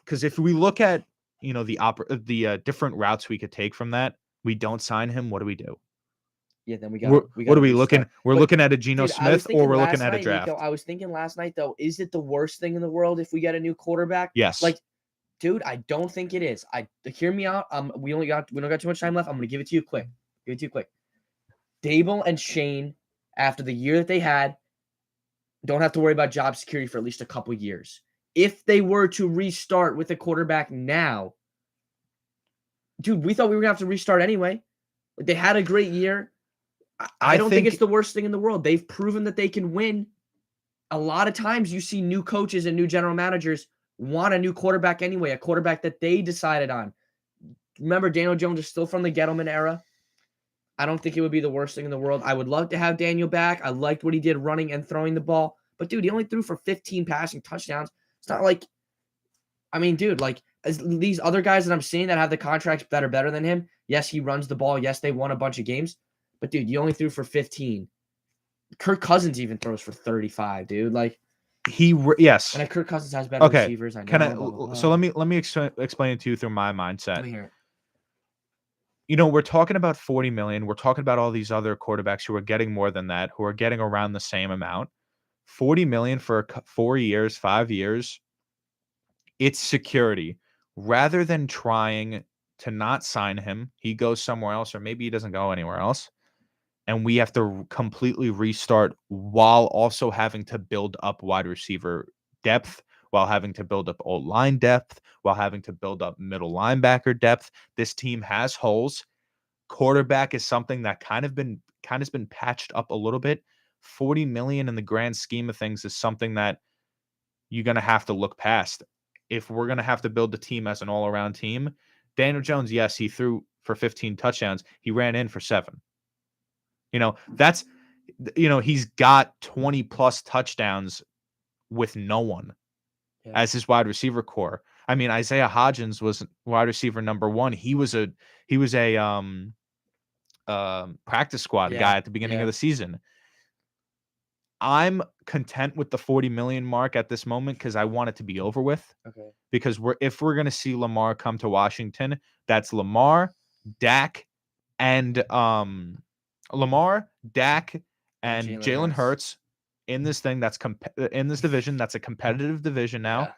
because if we look at the different routes we could take from that, we don't sign him. What do we do? Yeah, then we got. What are we looking? We're looking at a Geno Smith, or we're looking at a draft. Nico, I was thinking last night though, is it the worst thing in the world if we get a new quarterback? Yes. Dude, I don't think it is. Hear me out. We don't got too much time left. I'm gonna give it to you quick. Dable and Shane, after the year that they had, don't have to worry about job security for at least a couple years. If they were to restart with a quarterback now, dude, we thought we were gonna have to restart anyway. They had a great year. I don't think it's the worst thing in the world. They've proven that they can win. A lot of times you see new coaches and new general managers want a new quarterback anyway, a quarterback that they decided on. Remember, Daniel Jones is still from the Gettleman era. I don't think it would be the worst thing in the world. I would love to have Daniel back. I liked what he did running and throwing the ball. But, dude, he only threw for 15 passing touchdowns. It's not like – I mean, dude, as these other guys that I'm seeing that have the contracts that are better than him, yes, he runs the ball. Yes, they won a bunch of games. But, dude, you only threw for 15. Kirk Cousins even throws for 35, dude. Yes. And Kirk Cousins has better receivers. I know. So let me explain it to you through my mindset. Let me hear it. We're talking about 40 million. We're talking about all these other quarterbacks who are getting more than that, who are getting around the same amount. 40 million for 4 years, 5 years. It's security. Rather than trying to not sign him, he goes somewhere else, or maybe he doesn't go anywhere else, and we have to completely restart while also having to build up wide receiver depth, while having to build up O-line depth, while having to build up middle linebacker depth. This team has holes. Quarterback is something that kind of has been patched up a little bit. 40 million in the grand scheme of things is something that you're going to have to look past. If we're going to have to build the team as an all-around team, Daniel Jones, yes, he threw for 15 touchdowns. He ran in for 7. He's got 20 plus touchdowns with no one as his wide receiver core. I mean, Isaiah Hodgins was wide receiver number 1. He was a practice squad guy at the beginning of the season. I'm content with the 40 million mark at this moment because I want it to be over with. Okay. Because if we're going to see Lamar come to Washington, that's Lamar, Dak, and Jalen Hurts in this thing that's in this division. That's a competitive division now. Yeah.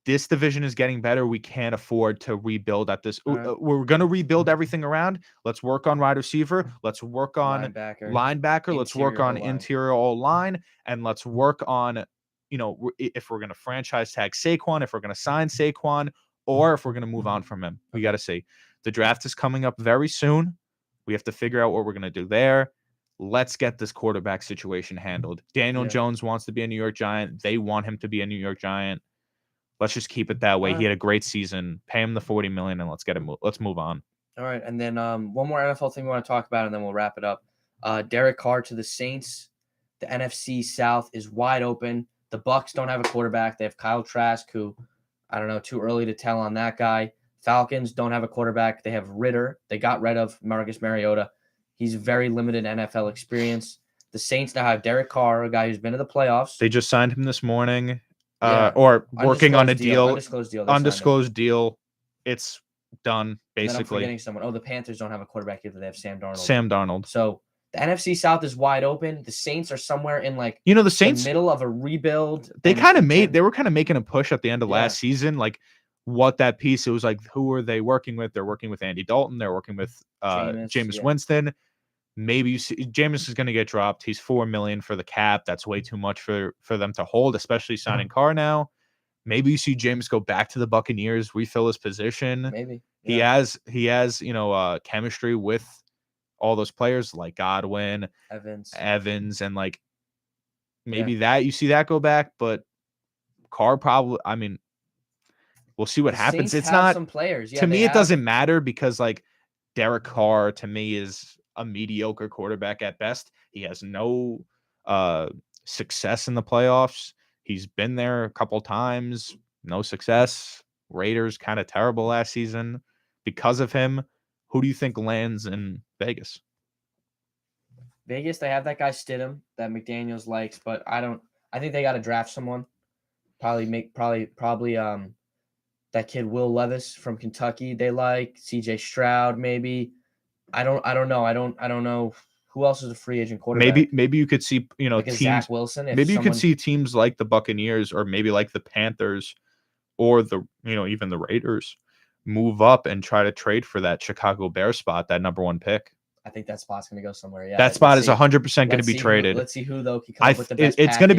This division is getting better. We can't afford to rebuild at this. Right. We're going to rebuild everything around. Let's work on wide receiver. Let's work on linebacker. Let's work on interior O-line. And let's work on, if we're going to franchise tag Saquon, if we're going to sign Saquon, or if we're going to move on from him. We got to see. The draft is coming up very soon. We have to figure out what we're going to do there. Let's get this quarterback situation handled. Daniel Jones wants to be a New York Giant. They want him to be a New York Giant. Let's just keep it that way. He had a great season. Pay him the 40 million and let's move on. All right. And then one more NFL thing we want to talk about, and then we'll wrap it up. Derek Carr to the Saints. The NFC South is wide open. The Bucs don't have a quarterback. They have Kyle Trask, who, I don't know, too early to tell on that guy. Falcons don't have a quarterback. They have Ritter. They got rid of Marcus Mariota. He's very limited NFL experience. The Saints now have Derek Carr, a guy who's been to the playoffs. They just signed him this morning. or working on a deal, undisclosed deal. It's done basically. I'm forgetting someone. Oh, the Panthers don't have a quarterback either. They have Sam Darnold. So the NFC South is wide open. The Saints are somewhere in like the Saints the middle of a rebuild. They were kind of making a push at the end of last season, like what that piece. It was like, who are they working with? They're working with Andy Dalton. They're working with Jameis Winston. Maybe you see Jameis is going to get dropped. He's $4 million for the cap. That's way too much for them to hold, especially signing Carr now. Maybe you see Jameis go back to the Buccaneers, refill his position. Maybe he has chemistry with all those players like Godwin, Evans, and like maybe that you see that go back, but Carr probably. I mean, we'll see what happens. It's not some players. To me, it doesn't matter because like Derek Carr to me is a mediocre quarterback at best. He has no success in the playoffs. He's been there a couple times, no success. Raiders kind of terrible last season because of him. Who do you think lands in Vegas? Vegas, they have that guy Stidham that McDaniels likes, but I think they got to draft someone. Probably that kid Will Levis from Kentucky. They like CJ Stroud maybe. I don't know. I don't know who else is a free agent quarterback. Maybe you could see like teams. Zach Wilson. Maybe you could see teams like the Buccaneers or maybe like the Panthers or the even the Raiders move up and try to trade for that Chicago Bears spot, that number 1 pick. I think that spot's going to go somewhere. Yeah, that spot is 100% going to be traded. Let's see who though can come up with the best. It's going to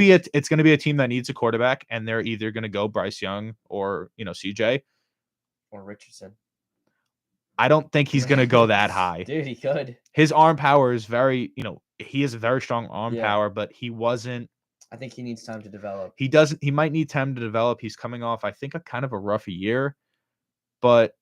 be a team that needs a quarterback, and they're either going to go Bryce Young or CJ or Richardson. I don't think he's going to go that high. Dude, he could. His arm power is very, he has a very strong arm power, but he wasn't. I think he needs time to develop. He might need time to develop. He's coming off, I think, a kind of a rough year, but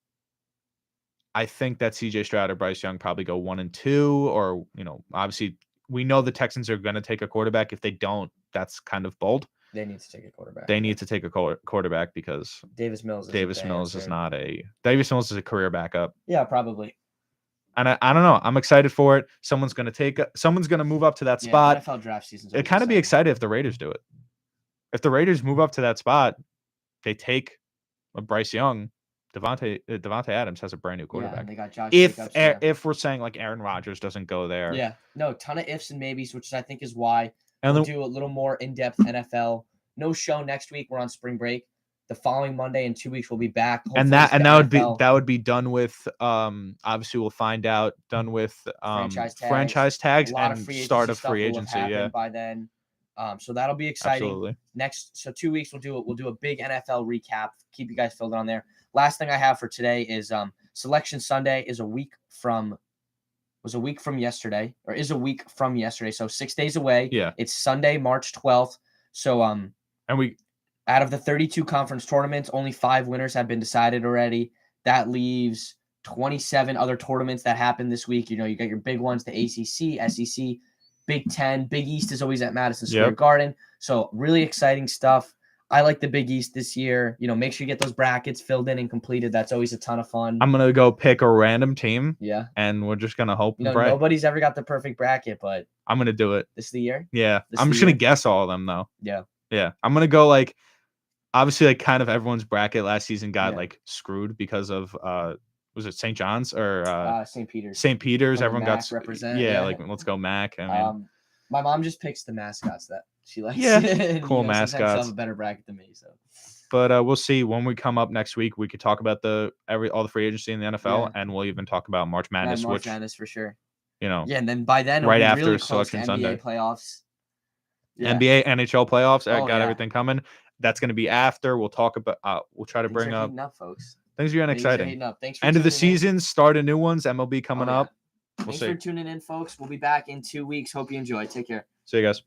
I think that CJ Stroud or Bryce Young probably go 1 and 2, or, obviously we know the Texans are going to take a quarterback. If they don't, that's kind of bold. They need to take a quarterback. They need to take a quarterback because Davis Mills is a career backup. Yeah, probably. And I don't know. I'm excited for it. Someone's going to move up to that spot. NFL draft season. It kind of be excited if the Raiders do it. If the Raiders move up to that spot, they take a Bryce Young. Devontae Adams has a brand new quarterback. Yeah, and they got Josh if we're saying like Aaron Rodgers doesn't go there. Yeah. No, ton of ifs and maybes, which I think is why we'll do a little more in-depth NFL. No show next week. We're on spring break. The following Monday in 2 weeks we'll be back. And that would be done with obviously we'll find out done with franchise tags and start of free agency by then. So that'll be exciting. Absolutely. 2 weeks we'll do a big NFL recap. Keep you guys filled on there. Last thing I have for today is Selection Sunday is a week from yesterday. So 6 days away. Yeah. It's Sunday, March 12th. So out of the 32 conference tournaments, only 5 winners have been decided already. That leaves 27 other tournaments that happen this week. You got your big ones, the ACC, SEC, Big Ten. Big East is always at Madison Square Garden. So really exciting stuff. I like the Big East this year. Make sure you get those brackets filled in and completed. That's always a ton of fun. I'm going to go pick a random team. Yeah. And we're just going to hope and pray. Nobody's ever got the perfect bracket, but I'm going to do it. This is the year? Yeah. I'm just going to guess all of them, though. Yeah. Yeah. I'm going to go obviously kind of everyone's bracket last season got screwed because of was it St. John's or St. Peter's? St. Peter's. Everyone got represent. Yeah, let's go Mac. I mean, my mom just picks the mascots that she likes. Yeah, cool mascots. She'll have a better bracket than me. So, but we'll see when we come up next week. We could talk about all the free agency in the NFL, and we'll even talk about March Madness. March Madness for sure. Yeah, and then by then right after really Selection NBA Sunday playoffs. Yeah. NBA, NHL playoffs. I got everything coming. That's going to be after. We'll talk about. We'll try to bring up. Folks. Things are getting exciting. Thanks for end of the season. Start of new ones. MLB coming up. Thanks for tuning in, folks. We'll be back in 2 weeks. Hope you enjoy. Take care. See you guys.